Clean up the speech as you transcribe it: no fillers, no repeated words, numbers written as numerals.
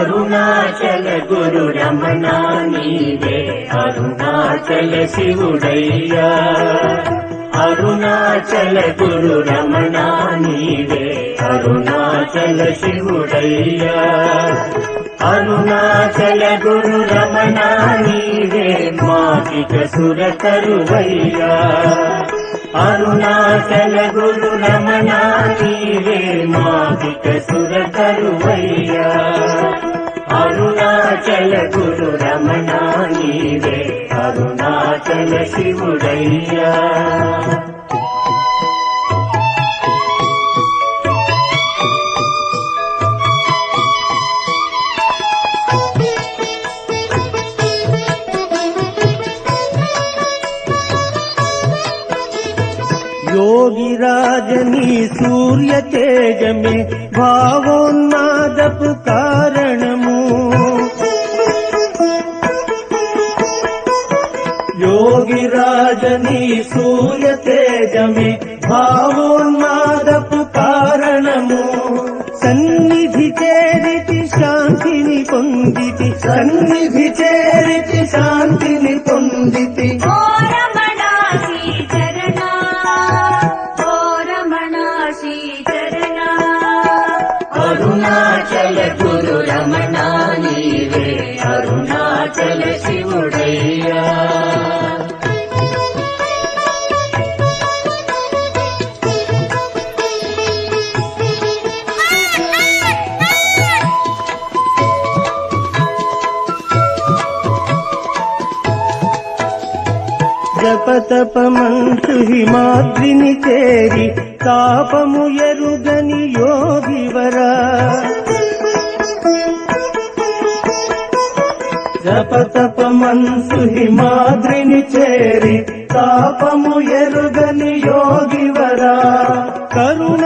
అరుణాచల గురు రమణ నీవే అరుణాచల శివుడయ్యా అరుణాచల గురు రమణ నీవే అరుణాచల శివుడయ్యా అరుణాచల గురు రమణ నీవే మాకిక సురతరువయ్యా అరుణాచల గురు రమణ నీవే మాకిక సురతరువయ్యా అరుణాచల గురు రమణ నీవే అరుణాచల శివుడయ్యా योगिराजनी सूर्य तेज में भावोन्मादपु कारणमु योगिराजनी सूर्य तेज में भावोन्मादपु कारणमु सन्निधि चेरिति शांतिनि पोंदिति सन्निधि चेरिति शांतिनि पोंदिति అరుణాచల గురు రమణ నీవే అరుణాచల శివుడయ్యా జపతపమంచు హిమాద్రిని చేరి తాపము ఎరుగని యోగివరా జపతపమంచు హిమాద్రిని చేరి తాపము ఎరుగని యోగివరా కరుణ